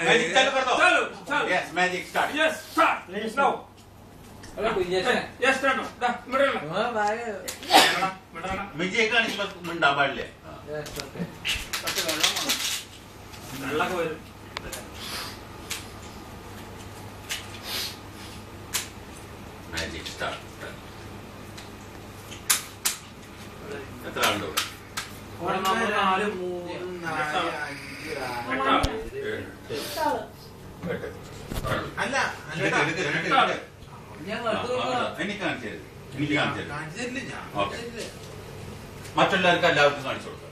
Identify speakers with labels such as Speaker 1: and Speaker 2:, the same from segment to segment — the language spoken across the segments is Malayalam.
Speaker 1: मैजिक चालू कर दो।
Speaker 2: चलो चलो
Speaker 1: yes magic start.
Speaker 2: Yes start now yes start दा मिडल
Speaker 3: हां भाई
Speaker 2: मिडल
Speaker 1: म्हणजे एक आणि बस मंडा पाडले
Speaker 3: यस ओके
Speaker 2: कसे വെള്ളം വരും
Speaker 1: मैजिक स्टार्ट എത്ര ആളുണ്ടോ
Speaker 2: ഇവിടെ നമ്മൾ 4 3
Speaker 4: അല്ല
Speaker 3: ഞാൻ
Speaker 1: എനിക്ക് കാണിച്ചത് ഓക്കെ മറ്റുള്ളവർക്ക് എല്ലാവർക്കും കാണിച്ചു കൊടുക്കാം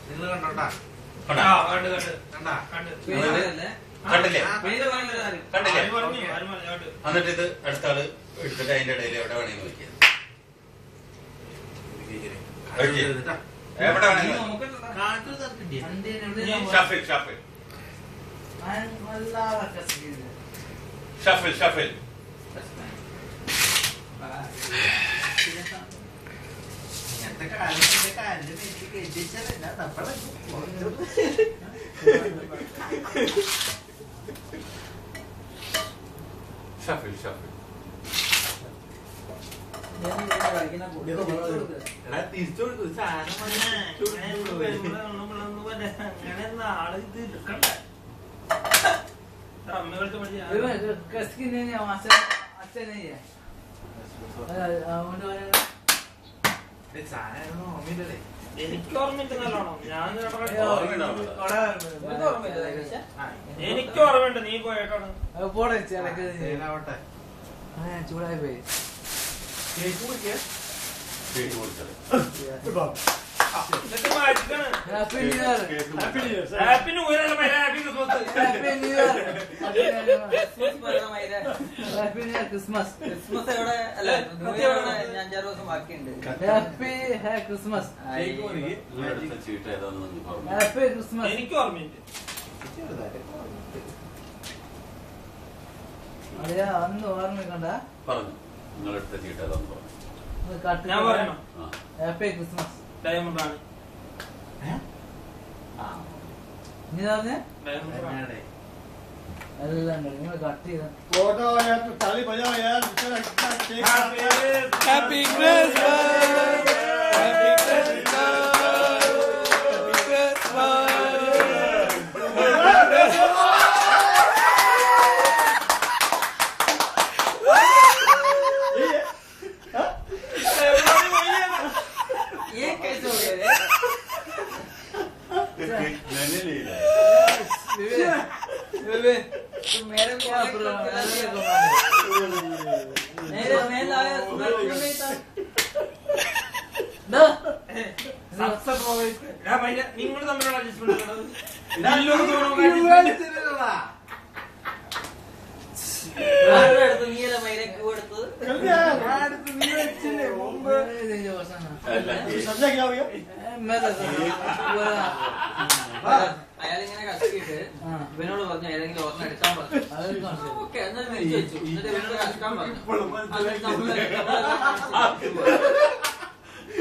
Speaker 4: നിങ്ങൾ കണ്ടോട്ടാ
Speaker 2: കണ്ടു കണ്ടു
Speaker 4: കണ്ടാ
Speaker 3: പേരല്ലേ
Speaker 1: കണ്ടില്ലേ
Speaker 3: പേര് പറഞ്ഞത്
Speaker 1: കണ്ടില്ലേ
Speaker 2: ആര് പറഞ്ഞു
Speaker 1: എന്നിട്ട് ഇത് അടുത്ത ആള് എടുത്തിട്ട് അതിന്റെ ഇടയിൽ എവിടെ വേണമെങ്കിൽ നോക്കിയത് എവിടെ വേണമെങ്കിൽ
Speaker 3: നമുക്ക്
Speaker 1: ഷഫിൽ ഷഫിൽ ഷഫിൽ ഷഫിൽ
Speaker 4: ഇങ്ങനത്തെ കാര്യം എത്തിച്ചതല്ല നമ്മളെ
Speaker 1: ഷഫിൽ ഷഫിൽ
Speaker 4: തിരിച്ചു കൊടുക്കും സാധനം
Speaker 2: അങ്ങനെ നാളെ ഇത് എടുക്കണ്ട അമ്മകൾക്ക് പഠിച്ചാ
Speaker 3: कसकी नहीं है वहां से अच्छे नहीं है
Speaker 4: സാധനം ഓർമ്മയില്ലേ
Speaker 2: എനിക്ക് ഓർമ്മയുണ്ട് നല്ലോണം ഞാൻ എനിക്ക് ഓർമ്മയുണ്ട് നീ പോയിട്ടാണ്
Speaker 3: പോടെ ചലക്ക്
Speaker 4: ആവട്ടെ
Speaker 3: ചൂടായി പോയി
Speaker 4: കേക്ക് കുടിക്കുക
Speaker 1: കേക്ക് കൊടുത്തത്
Speaker 2: ഇതൊക്കെ മാറ്റിക്കാണ്
Speaker 3: happy new year
Speaker 2: happy new year അല്ല happy Christmas
Speaker 3: happy new year happy new year Christmas
Speaker 5: Christmas എവിടെ അല്ല ഞാൻ 5-6 ദിവസം ബാക്കിയുണ്ട്
Speaker 3: ഹാപ്പി ക്രിസ്മസ്
Speaker 1: നിങ്ങളെടുത്ത ചീട്ട് ഏതാണെന്ന് നിങ്ങൾക്ക് ഓർമ്മ
Speaker 3: ഹാപ്പി ക്രിസ്മസ്
Speaker 2: എനിക്ക് ഓർമ്മയുണ്ട്
Speaker 3: അതെയാ അന്ന് ഓർമ്മക്കണ്ട
Speaker 1: പറഞ്ഞു നിങ്ങളെടുത്ത ചീട്ട് ഏതാണെന്ന് പറഞ്ഞു
Speaker 2: ഞാൻ പറയണം
Speaker 3: ഹാപ്പി ക്രിസ്മസ്
Speaker 2: ഡയമണ്ട് ആണ്
Speaker 3: നീ പറഞ്ഞേ
Speaker 2: ഡയമണ്ട് ആണ്
Speaker 3: എല്ലാം നിങ്ങൾ കട്ട് ചെയ്ത
Speaker 6: फोटो यार तो ताली बजाओ यार
Speaker 2: ഹാപ്പി ക്രിസ്മസ്
Speaker 5: ये कैसे हो गया रे
Speaker 1: मैंने ले लिया
Speaker 5: बेबे तुम मेरे को मेरे मैं लाया सुबह नहीं था
Speaker 2: നിങ്ങൾ തമ്മിലുള്ള അഡ്ജസ്റ്റ്മെന്റ്
Speaker 5: എടുത്ത് നീല മൈരക്ക് കൊടുത്തത്
Speaker 6: समझा क्या हो गया
Speaker 5: അയാളിങ്ങനെ കത്തിയിട്ട് ഇവനോട് പറഞ്ഞു ഏതെങ്കിലും ഓർമ്മ എടുക്കാൻ പറഞ്ഞു ഓക്കെ എന്നാൽ മേടിച്ചു വെച്ചു എന്നിട്ട് ഇവനോട് കത്തിക്കാൻ പറഞ്ഞു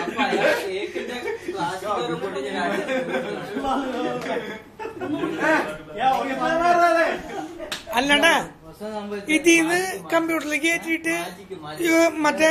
Speaker 5: അപ്പൊ അയാൾ കേക്കിന്റെ പ്ലാസ്റ്റിക് പൊട്ടി ഞാൻ
Speaker 6: क्या हो गया
Speaker 7: അല്ലടാ ഇതിന്ന് കമ്പ്യൂട്ടറിലേക്ക് കയറ്റിയിട്ട് മറ്റേ